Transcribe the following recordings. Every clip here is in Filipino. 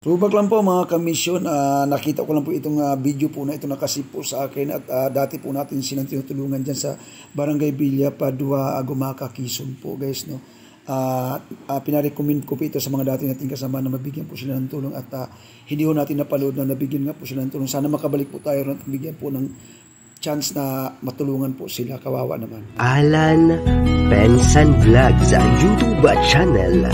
Throwback lang po mga kamisyon, nakita ko lang po itong video po na ito nakasip po sa akin at dati po natin silang tinutulungan dyan sa Barangay Villa Padua, Gumaca, Quezon po guys, no. Pinarecommend ko po ito sa mga dati nating kasama na mabigyan po sila ng tulong at hindi ho natin napalood na nabigyan nga po sila ng tulong. Sana makabalik po tayo at bigyan po ng chance na matulungan po sila, kawawa naman. Alan Benson Vlog sa YouTube channel.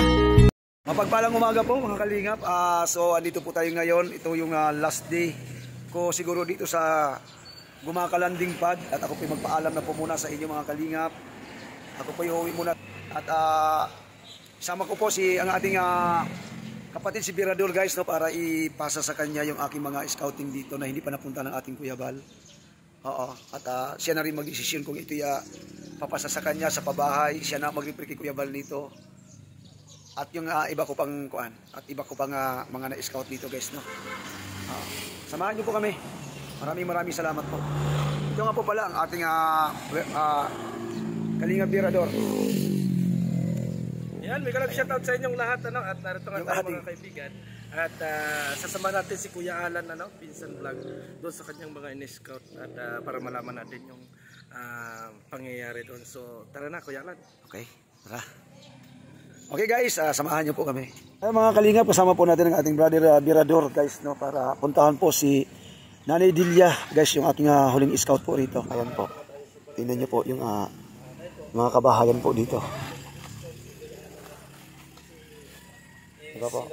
Mapagpalang umaga po mga kalingap. So andito po tayo ngayon. Ito yung last day ko siguro dito sa Gumaca Landing Pad. At ako po magpaalam na po muna sa inyo mga kalingap. Ako po uuwi muna. At sama ko po ang ating kapatid si Birador guys, no, para ipasa sa kanya yung aking mga scouting dito na hindi pa napunta ng ating Kuya Bal. Oo. At siya na rin magdesisyon kung ito papasa sa kanya sa pabahay. Siya na mag-repre kay Kuya Bal dito. At yung iba ko pang kuan at iba ko pang mga na-scout dito guys, no. Samahan niyo po kami. Maraming salamat po. Ito nga po pala ang ating Kalingap Birador. Yan, may kalab shoutout sa inyong lahat, ano, at narito nga tayo mga kaibigan. At sasama natin si Kuya Alan, ano, Pinsan Vlog, doon sa kanyang mga in-scout at para malaman natin yung pangyayari doon. So tara na Kuya Alan. Okay, tara. Okay guys, samahan niyo po kami. Ay, mga kalingap, kasama po natin ang ating brother Birador guys, no, para puntahan po si Nanay Dilia guys, yung ating huling scout po rito. Ayan po. Tingnan niyo po yung mga kabahayan po dito. Diba po?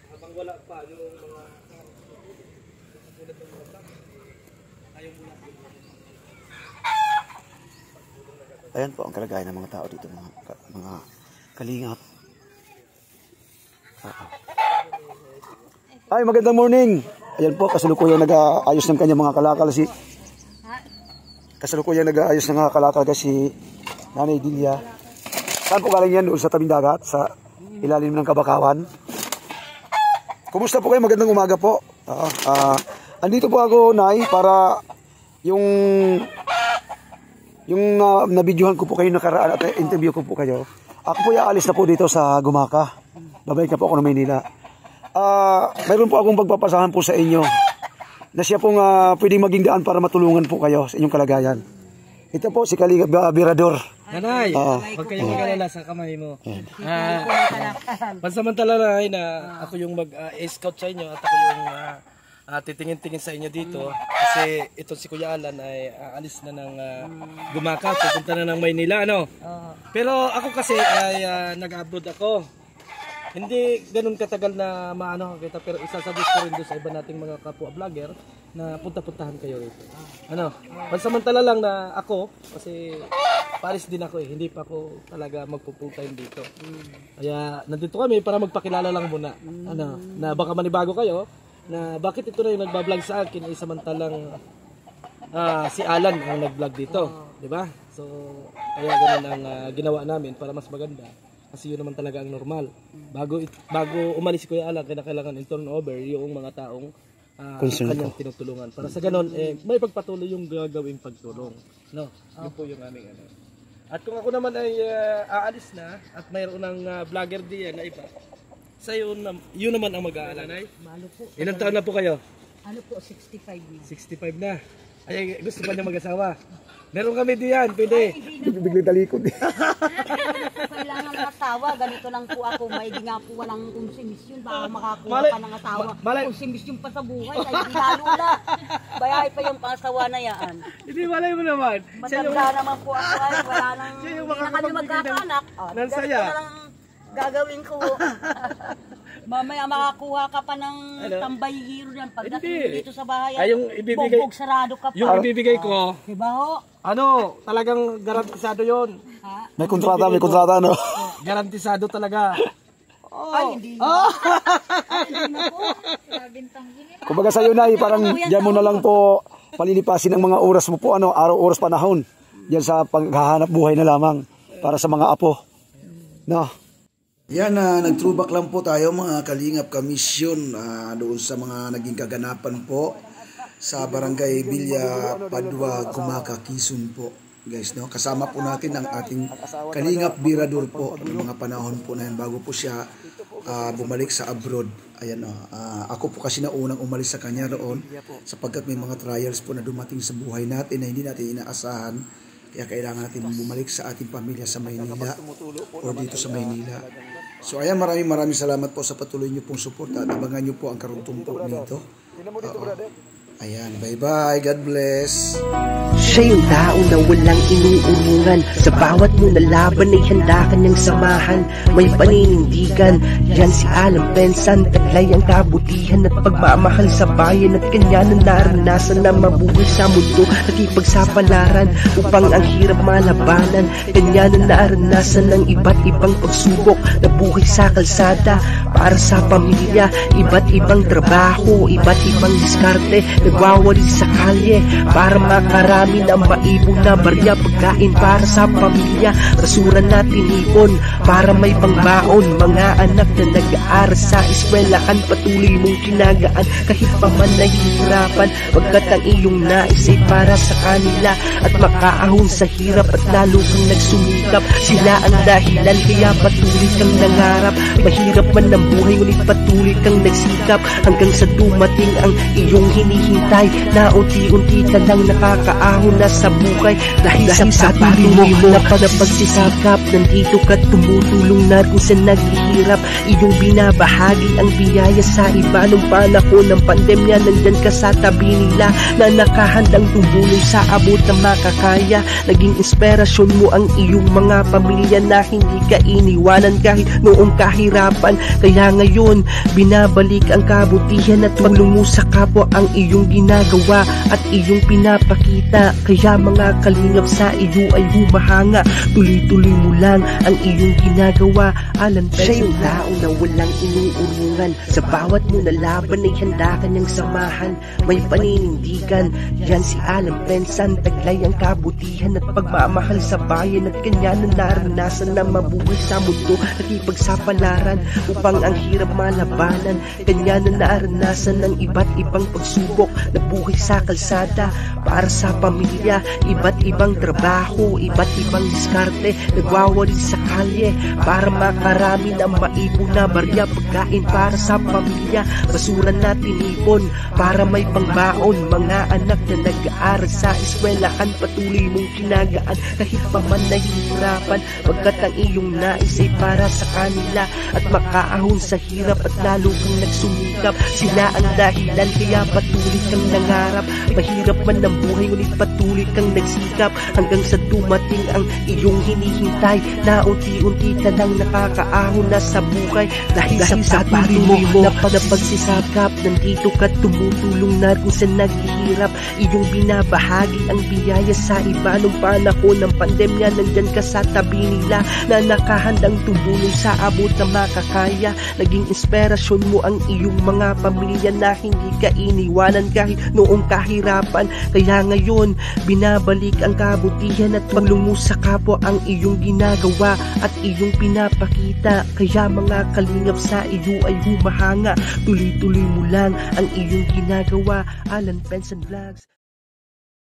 Habang wala pa yung mga ayan po ang kalagayan ng mga tao dito, mga kalingap. Ay, magandang morning. Ayan po, kasalukuyang nag-aayos ng kanyang mga kalakal si Nanay Dilia. Saan po galing yan? Doon sa tabing dagat, sa ilalim ng Kabakawan. Kumusta po kayo? Magandang umaga po. Andito po ako, Nay, para yung nabidyohan ko po kayo nakaraan at interview ko po kayo. Ako po aalis na po dito sa Gumaca. Babalik na po ako ng Maynila. Mayroon po akong pagpapasahan po sa inyo na siya pong pwedeng maging daan para matulungan po kayo sa inyong kalagayan. Ito po si Kalingap Birador. Nanay, huwag kayong mag-alala sa kamay mo. Pansamantala na ako yung mag-scout sa inyo at ako yung titingin-tingin sa inyo dito kasi ito si Kuya Alan ay aalis na ng Gumaca, pupunta na ng Maynila, ano? Pero ako kasi ay nag-abroad ako. Hindi ganun katagal na maano kita, pero isasuggest ko rin doon sa iba nating mga kapwa vlogger na punta-puntahan kayo rito. Ano? Pansamantala lang na ako kasi Paris din ako hindi pa ako talaga magpo-full time dito. Kaya nandito kami para magpakilala lang muna. Ano, na baka manibago kayo na bakit ito na yung nagba-vlog sa akin ay samantalang si Alan ang nag-vlog dito, di ba? So kaya ganun ang ginawa namin para mas maganda. Kasi yun naman talaga ang normal. Bago umalis si Kuya Alan, kailangan i-turn over yung mga taong kanyang tinutulungan. Para sa ganun, may pagpatuloy yung gagawing pagtulong. No? Yun po yung aming ano. At kung ako naman ay aalis na at mayroon ng vlogger diyan na iba, sa yun naman ang mag-aalanay. Ilang taon na po kayo? Ano po, 65 na. 65 na. Ay, gusto pa niya mag-asawa. Meron kami diyan, pwede. Biglang talikod. Kailangan ng asawa, ganito lang po ako. May di nga po walang konsumisyon. Baka makakuha ka ng asawa. Konsumisyon pa sa buhay. Ay, di lalo na. Bayahe pa yung pangasawa na yan. Hindi, malay mo naman. Matanda naman po ako. Ay, wala nang, hindi na kami magkakanak. Nansaya. Ganito na lang gagawin ko. Mamaya makakuha ka pa ng tambay hero yan. Pagdating dito sa bahay, bogbog sarado ka pa. Yung ibibigay ko, diba ho? ano, talagang garantisado yon. May kontrata, no? Garantisado talaga. Ay, hindi na. Ay, hindi na po. Kumbaga sa'yo, Nay, parang diyan mo na lang po palilipasin ang mga oras mo po, araw, oras, panahon. Diyan sa paghahanap buhay na lamang para sa mga apo. No? Yan, nag-throwback lang po tayo mga Kalingap Kamisyon doon sa mga naging kaganapan po sa Barangay Villa Padua, Gumaca, Quezon po. guys, no? Kasama po natin ang ating Kalingap Birador po ng mga panahon po na yan bago po siya bumalik sa abroad. Ayan, no? Ako po kasi na unang umalis sa kanya roon sapagkat may mga trials po na dumating sa buhay natin na hindi natin inaasahan. Kaya kailangan natin bumalik sa ating pamilya sa Maynila o dito sa Maynila. So ayan, maraming salamat po sa patuloy niyo pong suporta at abangan niyo po ang karugtong po nito. Ayan, bye-bye. God bless. Siya yung tao na walang inuurungan. Sa bawat mo na laban ay handa ka niyang samahan. May paninindigan, yan si Alan Pensan. Taglay ang kabutihan at pagmamahal sa bayan. At kanya na naranasan na mabuhay sa mundo. Nakipagsapalaran upang ang hirap malabanan. Kanya na naranasan ng iba't ibang pagsubok. Nabuhay sa kalsada para sa pamilya. Iba't ibang trabaho, iba't ibang diskarte. Nagwawali sa kalye para makarami ng maibong na barya. Pagkain para sa pamilya, basura na tinipon para may pangbaon. Mga anak na nag-aaral sa eskwelahan, patuloy mong kinagaan kahit pa man nahihirapan. Pagkat ang iyong nais ay para sa kanila at makaahon sa hirap at lalo kang nagsumikap. Sila ang dahilan kaya patuloy kang nangarap. Mahirap man ang buhay ngunit patuloy kang nagsikap hanggang sa dumating ang iyong hinihingi na unti-unti ka lang nakakaahon na sa buhay dahil sa patuloy mo na pagsisikap. Nandito ka tumutulong na kung sa naghihirap. Iyong binabahagi ang biyaya sa iba nung panahon ng pandemya. Nandyan ka sa tabi nila na nakahandang tumulong sa abot na makakaya. Naging inspirasyon mo ang iyong mga pamilya na hindi ka iniwanan kahit noong kahirapan. Kaya ngayon binabalik ang kabutihan at tulong mo sa kapwa ang iyong ginagawa at iyong pinapakita. Kaya mga kalingap sa iyo ay humahanga. Tuloy-tuloy mo lang ang iyong ginagawa. Alan Pensan. Siya yung tao na walang inuurungan. Sa bawat mo na laban ay handa ka niyang samahan. May paninindigan, yan si Alan Pensan. Taglay ang kabutihan at pagmamahal sa bayan at kanya na naranasan na mabuhay sa mundo. Nakipagsapalaran upang ang hirap malabanan. Kanya na naranasan ng iba't ibang pagsubok. Nabuhay sa kalsada para sa pamilya. Iba't ibang trabaho, iba't ibang diskarte. Nagwawali sa kalye para makarami ng maibong na barya. Pagkain para sa pamilya, basura na tinipon para may pangbaon. Mga anak na nag-aaral sa eskwelahan, patuloy mong kinagaan kahit pa man nahihirapan. Pagkat ang iyong nais ay para sa kanila at makaahon sa hirap at lalo kang nagsumikap. Sila ang dahilan kaya patuloy kang nangarap. Mahirap man ang buhay ngunit patuloy kang nagsikap hanggang sa dumating ang iyong hinihintay na unti-unti ka lang nakakaahon na sa buhay dahil sa patuloy mo na pagsisakap. Nandito ka tumutulong na kung sa naghihirap. Iyong binabahagi ang biyaya sa iba nung panahon ng pandemya. Nandyan ka sa tabi nila na nakahandang tumulong sa abot na makakaya. Naging inspirasyon mo ang iyong mga pamilya na hindi ka iniwanan kahit noong kahirapan. Kaya ngayon binabalik ang kabutihan at paglungo sa kapwa ang iyong ginagawa at iyong pinapakita. Kaya mga kalingap sa iyo ay humahanga. Tuloy-tuloy mo lang ang iyong ginagawa. Alan Pensan Vlogs.